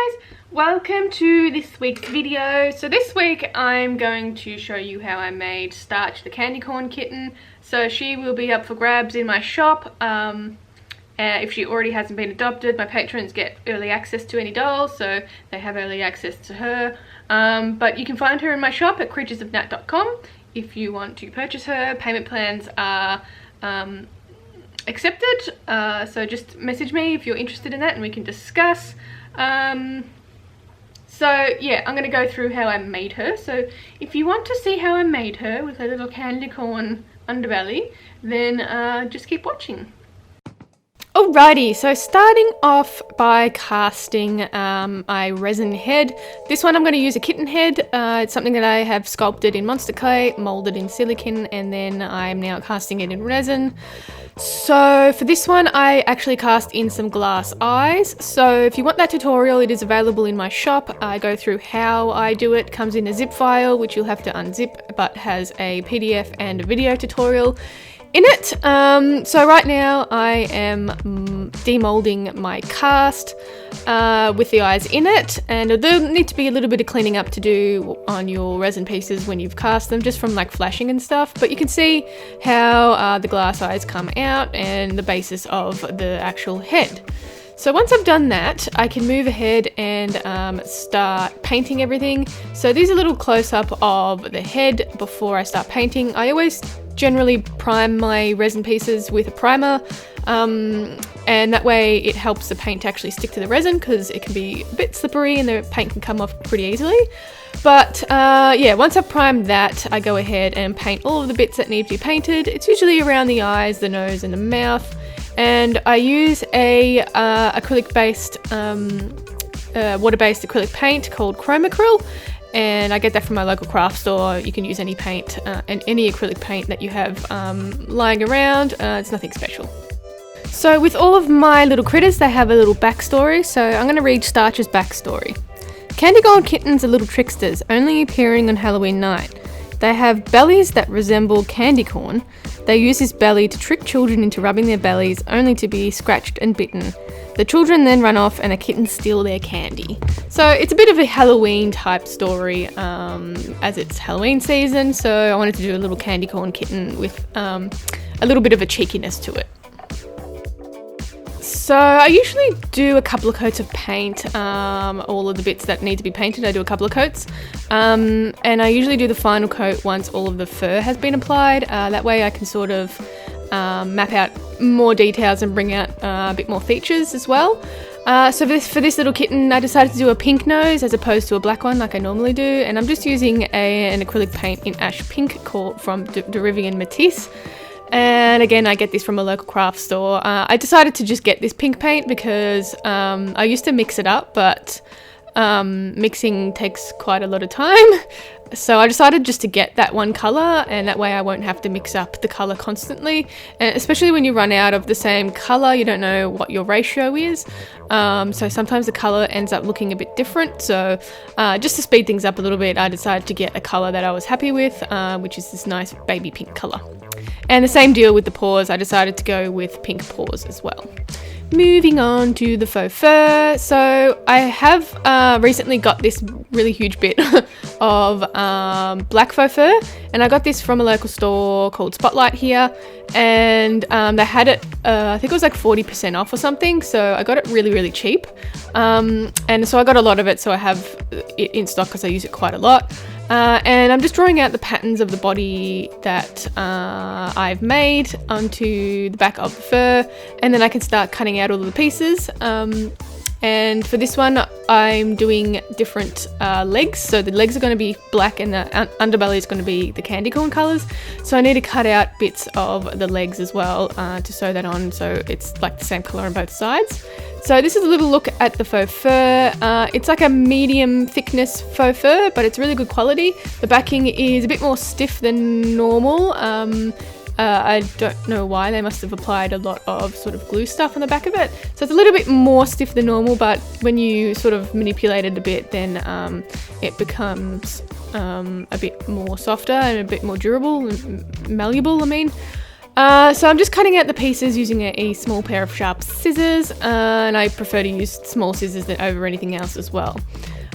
guys, welcome to this week's video. So this week I'm going to show you how I made Starch the Candycorn kitten. So she will be up for grabs in my shop. If she already hasn't been adopted, my patrons get early access to any dolls, so they have early access to her. But you can find her in my shop at creaturesofnat.com if you want to purchase her. Payment plans are accepted, so just message me if you're interested in that and we can discuss. So yeah, I'm going to go through how I made her. So if you want to see how I made her with her little Candycorn underbelly, then just keep watching. Alrighty, so starting off by casting my resin head. This one I'm going to use a kitten head. It's something that I have sculpted in monster clay, molded in silicone, and then I'm now casting it in resin. So for this one I actually cast in some glass eyes. So if you want that tutorial, it is available in my shop. I go through how I do it. Comes in a zip file which you'll have to unzip, but has a PDF and a video tutorial in it. So right now I am demolding my cast with the eyes in it, and there'll need to be a little bit of cleaning up to do on your resin pieces when you've cast them, just from like flashing and stuff, but you can see how the glass eyes come out and the basis of the actual head. So once I've done that, I can move ahead and start painting everything. So these are a little close-up of the head before I start painting. I always generally prime my resin pieces with a primer, and that way it helps the paint actually stick to the resin, because it can be a bit slippery and the paint can come off pretty easily. But yeah, once I've primed that, I go ahead and paint all of the bits that need to be painted. It's usually around the eyes, the nose and the mouth. And I use a acrylic-based, water-based acrylic paint called Chromacryl, and I get that from my local craft store. You can use any paint and any acrylic paint that you have lying around. It's nothing special. So with all of my little critters, they have a little backstory. So I'm going to read Starch's backstory. Candycorn kittens are little tricksters, only appearing on Halloween night. They have bellies that resemble candy corn. They use this belly to trick children into rubbing their bellies, only to be scratched and bitten. The children then run off and the kittens steal their candy. So it's a bit of a Halloween type story, as it's Halloween season, so I wanted to do a little candy corn kitten with a little bit of a cheekiness to it. So I usually do a couple of coats of paint, all of the bits that need to be painted, I do a couple of coats. And I usually do the final coat once all of the fur has been applied. That way I can sort of map out more details and bring out a bit more features as well. So for this little kitten, I decided to do a pink nose as opposed to a black one like I normally do. And I'm just using an acrylic paint in ash pink from Derivian Matisse. And again, I get this from a local craft store. I decided to just get this pink paint because I used to mix it up, but mixing takes quite a lot of time. So I decided just to get that one colour, and that way I won't have to mix up the colour constantly. And especially when you run out of the same colour, you don't know what your ratio is. So sometimes the colour ends up looking a bit different. So just to speed things up a little bit, I decided to get a colour that I was happy with, which is this nice baby pink colour. And the same deal with the paws, I decided to go with pink paws as well. Moving on to the faux fur. So I have recently got this really huge bit of black faux fur, and I got this from a local store called Spotlight here, and they had it, I think it was like 40% off or something, so I got it really, really cheap. And so I got a lot of it, so I have it in stock because I use it quite a lot. And I'm just drawing out the patterns of the body that I've made onto the back of the fur, and then I can start cutting out all of the pieces. And for this one, I'm doing different legs. So the legs are going to be black and the underbelly is going to be the candy corn colours. So I need to cut out bits of the legs as well to sew that on, so it's like the same colour on both sides. So this is a little look at the faux fur. It's like a medium thickness faux fur, but it's really good quality. The backing is a bit more stiff than normal. I don't know why, they must have applied a lot of sort of glue stuff on the back of it. So it's a little bit more stiff than normal, but when you sort of manipulate it a bit, then it becomes a bit more softer and a bit more durable and malleable, I mean. So I'm just cutting out the pieces using a small pair of sharp scissors, and I prefer to use small scissors than over anything else as well.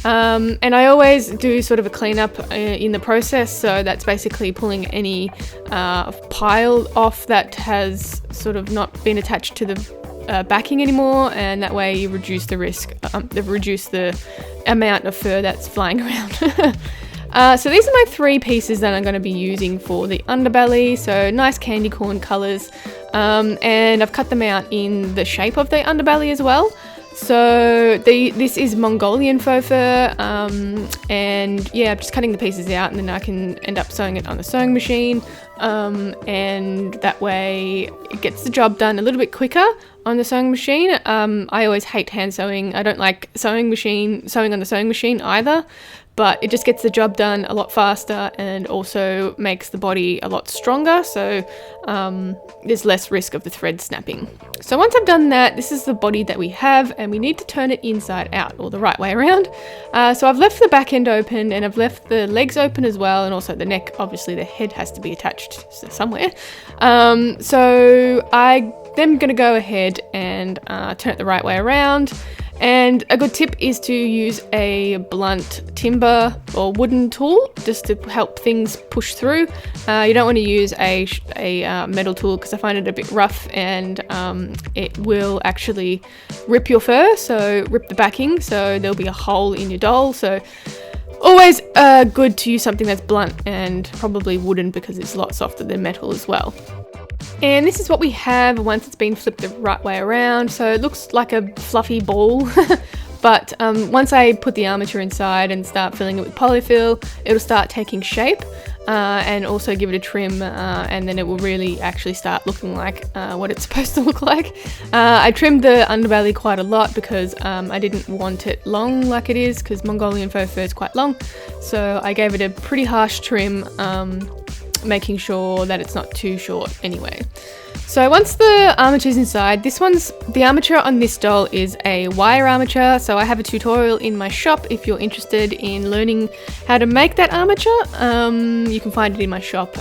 And I always do sort of a cleanup in the process, so that's basically pulling any pile off that has sort of not been attached to the backing anymore, and that way you reduce the risk, reduce the amount of fur that's flying around. So these are my 3 pieces that I'm going to be using for the underbelly, so nice candy corn colours, and I've cut them out in the shape of the underbelly as well. So this is Mongolian faux fur, and yeah, I'm just cutting the pieces out, and then I can end up sewing it on the sewing machine, and that way it gets the job done a little bit quicker on the sewing machine. I always hate hand sewing. I don't like sewing on the sewing machine either, but it just gets the job done a lot faster and also makes the body a lot stronger, so there's less risk of the thread snapping. So once I've done that, this is the body that we have, and we need to turn it inside out, or the right way around. So I've left the back end open, and I've left the legs open as well, and also the neck. Obviously the head has to be attached somewhere. So I'm then going to go ahead and turn it the right way around. And a good tip is to use a blunt timber or wooden tool just to help things push through. You don't want to use a metal tool, because I find it a bit rough, and it will actually rip your fur, so rip the backing, so there'll be a hole in your doll. So always good to use something that's blunt, and probably wooden, because it's a lot softer than metal as well. And this is what we have once it's been flipped the right way around. So it looks like a fluffy ball, but once I put the armature inside and start filling it with polyfill, it'll start taking shape, and also give it a trim, and then it will really actually start looking like what it's supposed to look like. I trimmed the underbelly quite a lot because I didn't want it long like it is, because Mongolian faux fur is quite long. So I gave it a pretty harsh trim, making sure that it's not too short anyway. So once the armature's inside, the armature on this doll is a wire armature, so I have a tutorial in my shop if you're interested in learning how to make that armature. You can find it in my shop,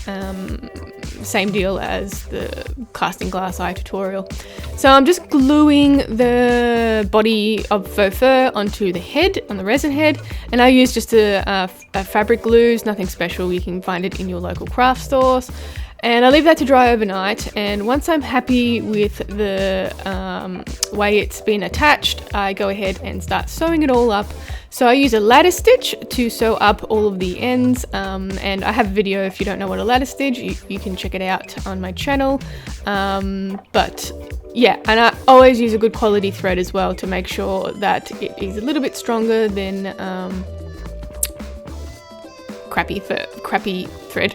same deal as the casting glass eye tutorial. So I'm just gluing the body of faux fur onto the head, on the resin head, and I use just a fabric glues, nothing special. You can find it in your local craft stores. And I leave that to dry overnight, and once I'm happy with the way it's been attached, I go ahead and start sewing it all up. So I use a lattice stitch to sew up all of the ends, and I have a video if you don't know what a lattice stitch, you can check it out on my channel. But yeah, and I always use a good quality thread as well to make sure that it is a little bit stronger than crappy thread.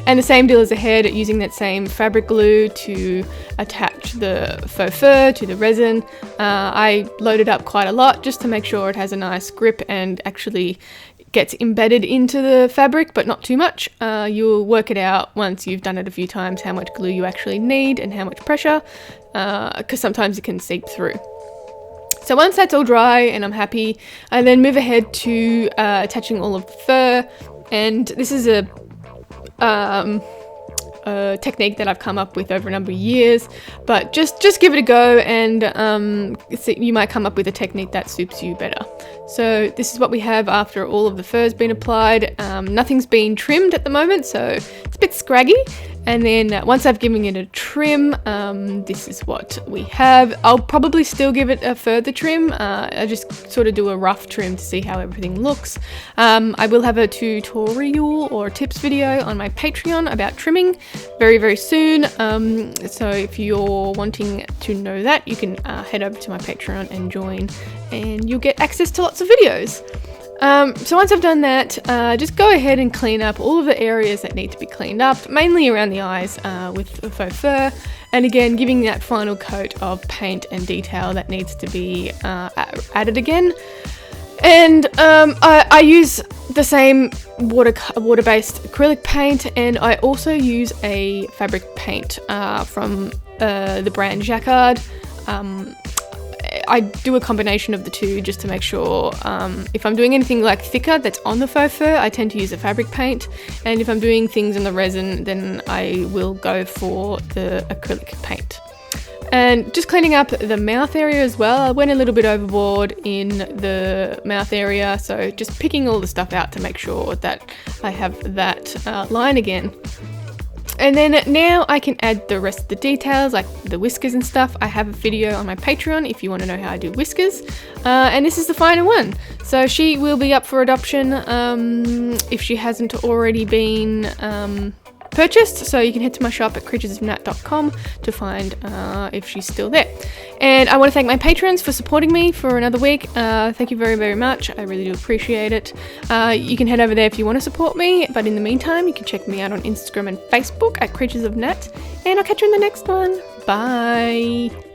And the same deal as the head, using that same fabric glue to attach the faux fur to the resin. I load it up quite a lot just to make sure it has a nice grip and actually gets embedded into the fabric, but not too much. You'll work it out once you've done it a few times how much glue you actually need and how much pressure, because sometimes it can seep through. So once that's all dry and I'm happy, I then move ahead to attaching all of the fur. And this is a technique that I've come up with over a number of years, but just give it a go, and you might come up with a technique that suits you better. So this is what we have after all of the fur's been applied. Nothing's been trimmed at the moment, so it's a bit scraggy. And then once I've given it a trim, this is what we have. I'll probably still give it a further trim. I just sort of do a rough trim to see how everything looks. I will have a tutorial or tips video on my Patreon about trimming very, very soon. So if you're wanting to know that, you can head over to my Patreon and join, and you'll get access to lots of videos. So once I've done that, just go ahead and clean up all of the areas that need to be cleaned up, mainly around the eyes with the faux fur, and again giving that final coat of paint and detail that needs to be added again. And I use the same water-based acrylic paint, and I also use a fabric paint from the brand Jacquard. I do a combination of the two just to make sure if I'm doing anything like thicker that's on the faux fur, I tend to use a fabric paint, and if I'm doing things in the resin, then I will go for the acrylic paint. And just cleaning up the mouth area as well. I went a little bit overboard in the mouth area, so just picking all the stuff out to make sure that I have that line again. And then now I can add the rest of the details, like the whiskers and stuff. I have a video on my Patreon if you want to know how I do whiskers. And this is the final one. So she will be up for adoption if she hasn't already been purchased. So you can head to my shop at creaturesofnat.com to find if she's still there. And I want to thank my patrons for supporting me for another week. Thank you very, very much. I really do appreciate it. You can head over there if you want to support me, but in the meantime, you can check me out on Instagram and Facebook at Creatures of Nat, and I'll catch you in the next one. Bye.